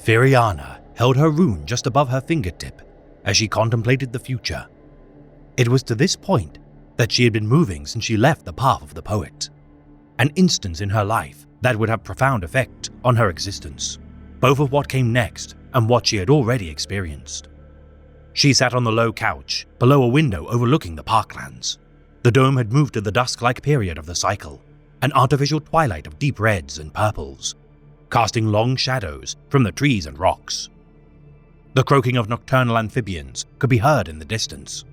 Firiana held her rune just above her fingertip as she contemplated the future. It was to this point that she had been moving since she left the path of the poet, an instance in her life that would have profound effect on her existence, both of what came next and what she had already experienced. She sat on the low couch below a window overlooking the parklands. The dome had moved to the dusk-like period of the cycle, an artificial twilight of deep reds and purples, casting long shadows from the trees and rocks. The croaking of nocturnal amphibians could be heard in the distance.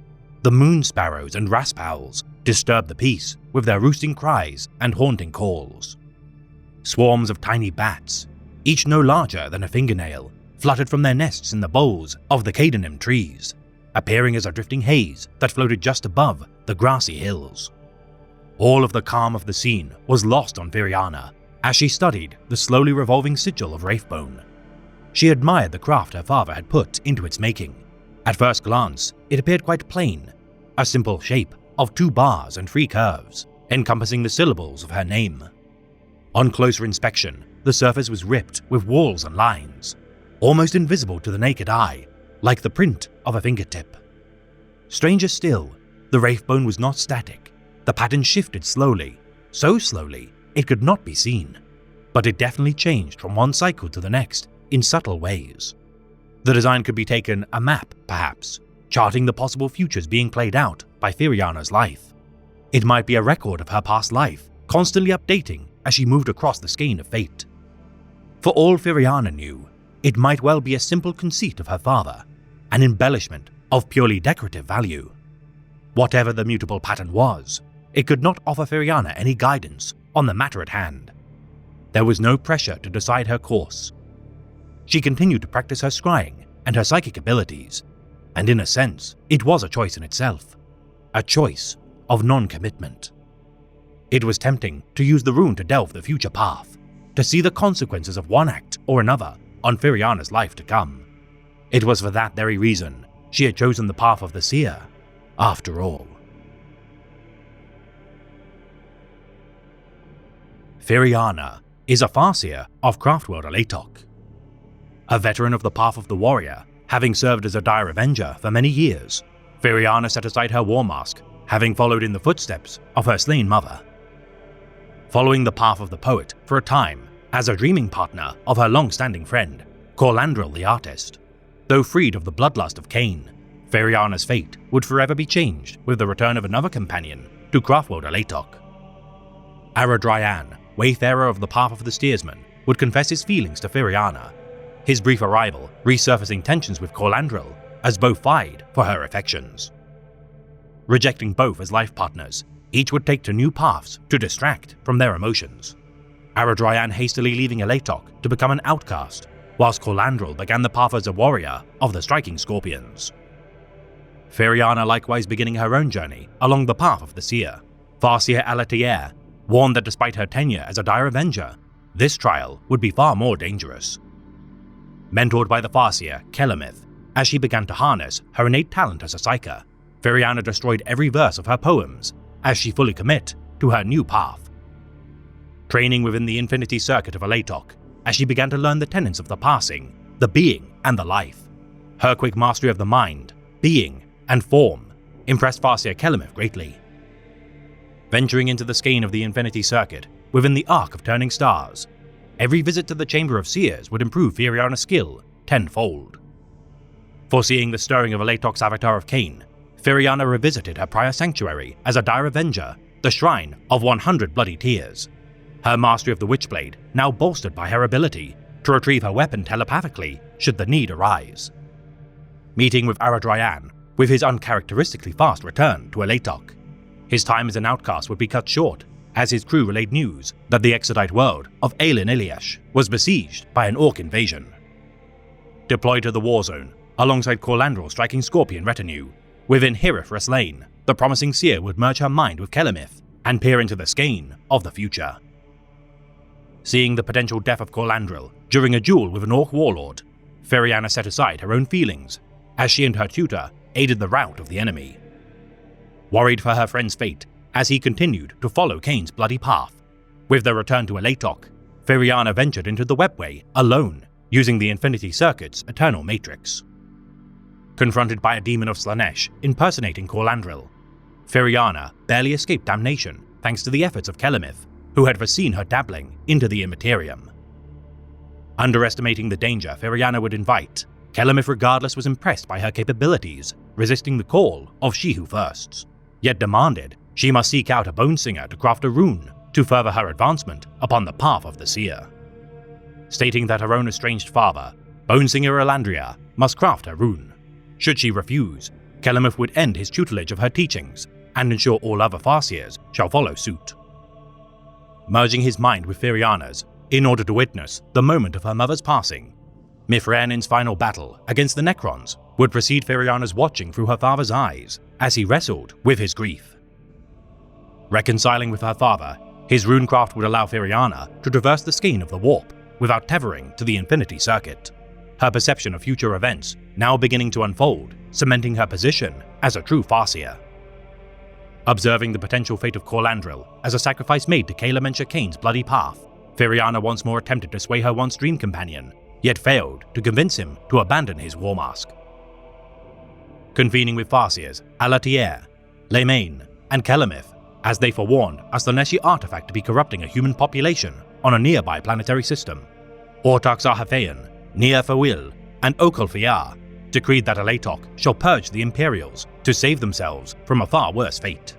The moon sparrows and rasp owls disturbed the peace with their roosting cries and haunting calls. Swarms of tiny bats, each no larger than a fingernail, fluttered from their nests in the boles of the cadenim trees, appearing as a drifting haze that floated just above the grassy hills. All of the calm of the scene was lost on Firiana as she studied the slowly revolving sigil of Wraithbone. She admired the craft her father had put into its making. At first glance, it appeared quite plain, a simple shape of 2 bars and 3 curves, encompassing the syllables of her name. On closer inspection, the surface was ripped with whorls and lines, almost invisible to the naked eye, like the print of a fingertip. Stranger still, the Wraithbone was not static. The pattern shifted slowly, so slowly it could not be seen, but it definitely changed from one cycle to the next in subtle ways. The design could be taken a map, perhaps, charting the possible futures being played out by Firiana's life. It might be a record of her past life, constantly updating as she moved across the skein of fate. For all Firiana knew, it might well be a simple conceit of her father, an embellishment of purely decorative value. Whatever the mutable pattern was, it could not offer Firiana any guidance on the matter at hand. There was no pressure to decide her course. She continued to practice her scrying and her psychic abilities, and in a sense, it was a choice in itself, a choice of non-commitment. It was tempting to use the rune to delve the future path, to see the consequences of one act or another on Firiana's life to come. It was for that very reason she had chosen the path of the seer, after all. Firiana is a Farseer of Craftworld Alatok. A veteran of the path of the warrior, having served as a dire avenger for many years, Firiana set aside her war mask, having followed in the footsteps of her slain mother. Following the path of the poet for a time as a dreaming partner of her long-standing friend, Corlandril the artist, though freed of the bloodlust of Cain, Firiana's fate would forever be changed with the return of another companion to Craftworld Alatok. Aradryan, wayfarer of the path of the steersman, would confess his feelings to Firiana, his brief arrival resurfacing tensions with Corlandril as both vied for her affections. Rejecting both as life partners, each would take to new paths to distract from their emotions. Aradryan hastily leaving Alatok to become an outcast, whilst Corlandril began the path as a warrior of the Striking Scorpions. Firiana likewise beginning her own journey along the path of the seer. Farseer Alatier warned that despite her tenure as a dire avenger, this trial would be far more dangerous. Mentored by the Farseer, Kelemith, as she began to harness her innate talent as a psyker, Firiana destroyed every verse of her poems as she fully commit to her new path. Training within the Infinity Circuit of Alatok, as she began to learn the tenets of the passing, the being, and the life, her quick mastery of the mind, being, and form impressed Farseer Kelemith greatly. Venturing into the skein of the Infinity Circuit within the arc of turning stars, every visit to the Chamber of Seers would improve Firiana's skill tenfold. Foreseeing the stirring of Alatok's Avatar of Cain, Firiana revisited her prior sanctuary as a dire avenger, the Shrine of 100 Bloody Tears, her mastery of the Witchblade now bolstered by her ability to retrieve her weapon telepathically should the need arise. Meeting with Aradryan with his uncharacteristically fast return to Alatok, his time as an outcast would be cut short as his crew relayed news that the Exodite world of Aelin Iliash was besieged by an orc invasion. Deployed to the war zone alongside Corlandril's Striking Scorpion retinue, within Hirith Reslain, the promising seer would merge her mind with Kelemith and peer into the skein of the future. Seeing the potential death of Corlandril during a duel with an orc warlord, Firiana set aside her own feelings as she and her tutor aided the rout of the enemy. Worried for her friend's fate as he continued to follow Cain's bloody path, with their return to Alatok, Firiana ventured into the webway alone using the Infinity Circuit's Eternal Matrix. Confronted by a demon of Slaanesh impersonating Corlandril, Firiana barely escaped damnation thanks to the efforts of Kelemith, who had foreseen her dabbling into the Immaterium. Underestimating the danger Firiana would invite, Kelemith regardless was impressed by her capabilities, resisting the call of She Who Firsts, yet demanded she must seek out a Bone Singer to craft a rune to further her advancement upon the path of the Seer. Stating that her own estranged father, Bone Singer Elandria, must craft her rune. Should she refuse, Kelemith would end his tutelage of her teachings and ensure all other Farseers shall follow suit. Merging his mind with Firiana's in order to witness the moment of her mother's passing, Mithraenin's final battle against the Necrons would precede Firiana's watching through her father's eyes as he wrestled with his grief. Reconciling with her father, his runecraft would allow Firiana to traverse the skein of the warp without tethering to the Infinity Circuit, her perception of future events now beginning to unfold, cementing her position as a true Farseer. Observing the potential fate of Corlandril as a sacrifice made to Caleb and Shakane's bloody path, Firiana once more attempted to sway her once dream companion, yet failed to convince him to abandon his war mask. Convening with Farseers Alatier, Lemaine, and Kelemith, as they forewarned a Slaaneshi artifact to be corrupting a human population on a nearby planetary system, Ortax Ahafeyan, Nia Fawil, and Okulfiar decreed that Alatok shall purge the Imperials to save themselves from a far worse fate.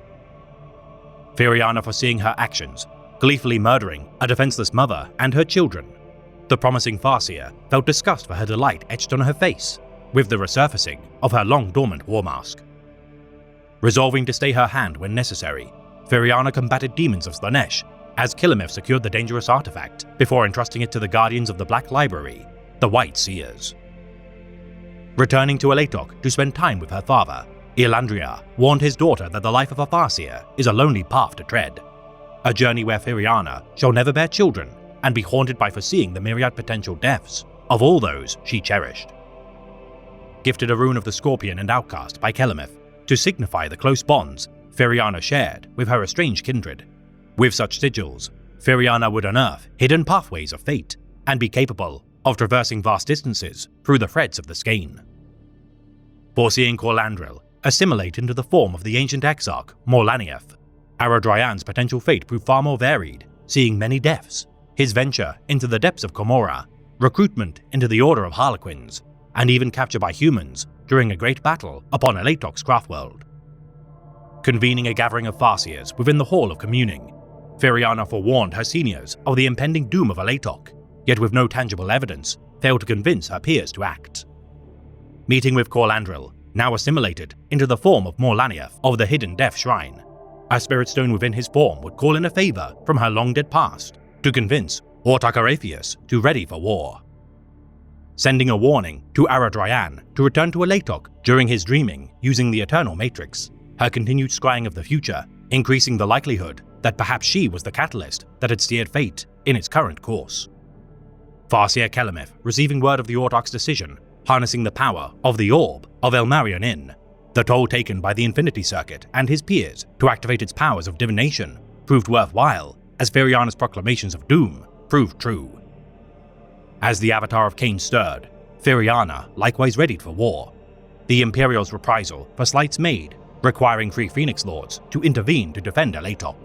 Firiana, foreseeing her actions, gleefully murdering a defenseless mother and her children, the promising Farseer felt disgust for her delight etched on her face with the resurfacing of her long-dormant war mask. Resolving to stay her hand when necessary, Firiana combated demons of Slaanesh as Kelemith secured the dangerous artifact before entrusting it to the guardians of the Black Library, the White Seers. Returning to Alatok to spend time with her father, Elandria warned his daughter that the life of a Farseer is a lonely path to tread, a journey where Firiana shall never bear children and be haunted by foreseeing the myriad potential deaths of all those she cherished. Gifted a rune of the Scorpion and Outcast by Kelemith to signify the close bonds Firiana shared with her estranged kindred. With such sigils, Firiana would unearth hidden pathways of fate and be capable of traversing vast distances through the threads of the skein. Foreseeing Corlandril assimilate into the form of the ancient exarch Morlaniath, Aradryan's potential fate proved far more varied, seeing many deaths, his venture into the depths of Komora, recruitment into the Order of Harlequins, and even capture by humans during a great battle upon Alatok's craftworld. Convening a gathering of Farseers within the Hall of Communing, Firiana forewarned her seniors of the impending doom of Alatok, yet with no tangible evidence, failed to convince her peers to act. Meeting with Corlandril, now assimilated into the form of Morlaniath of the Hidden Death Shrine, a spirit stone within his form would call in a favor from her long-dead past to convince Ortac Arathius to ready for war. Sending a warning to Aradryan to return to Alatok during his dreaming using the Eternal Matrix, her continued scrying of the future increasing the likelihood that perhaps she was the catalyst that had steered fate in its current course. Farseer Kelemith, receiving word of the Ortac's decision, harnessing the power of the Orb of Elmarion Inn, the toll taken by the Infinity Circuit and his peers to activate its powers of divination, proved worthwhile as Firiana's proclamations of doom proved true. As the Avatar of Cain stirred, Firiana likewise readied for war, the Imperial's reprisal for slights made, requiring 3 Phoenix Lords to intervene to defend Alatok.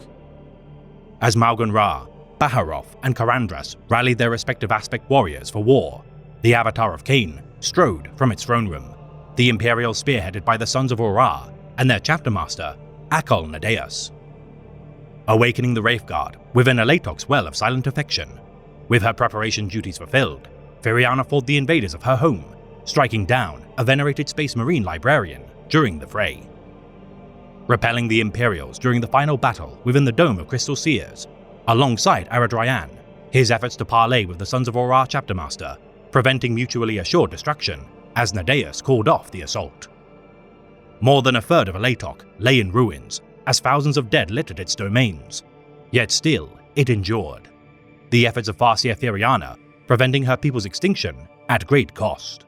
As Malgan Ra, Baharoth, and Karandras rallied their respective aspect warriors for war, the Avatar of Cain strode from its throne room, the Imperial spearheaded by the Sons of Ora and their chapter master, Akal Nadeus. Awakening the Wraithguard within Alatok's well of silent affection, with her preparation duties fulfilled, Firiana fought the invaders of her home, striking down a venerated Space Marine librarian during the fray. Repelling the Imperials during the final battle within the Dome of Crystal Seers, alongside Aradryan, his efforts to parley with the Sons of Ora chapter master, preventing mutually assured destruction as Nadeus called off the assault. More than a third of Alatok lay in ruins as thousands of dead littered its domains, yet still it endured, the efforts of Farseer Firiana preventing her people's extinction at great cost.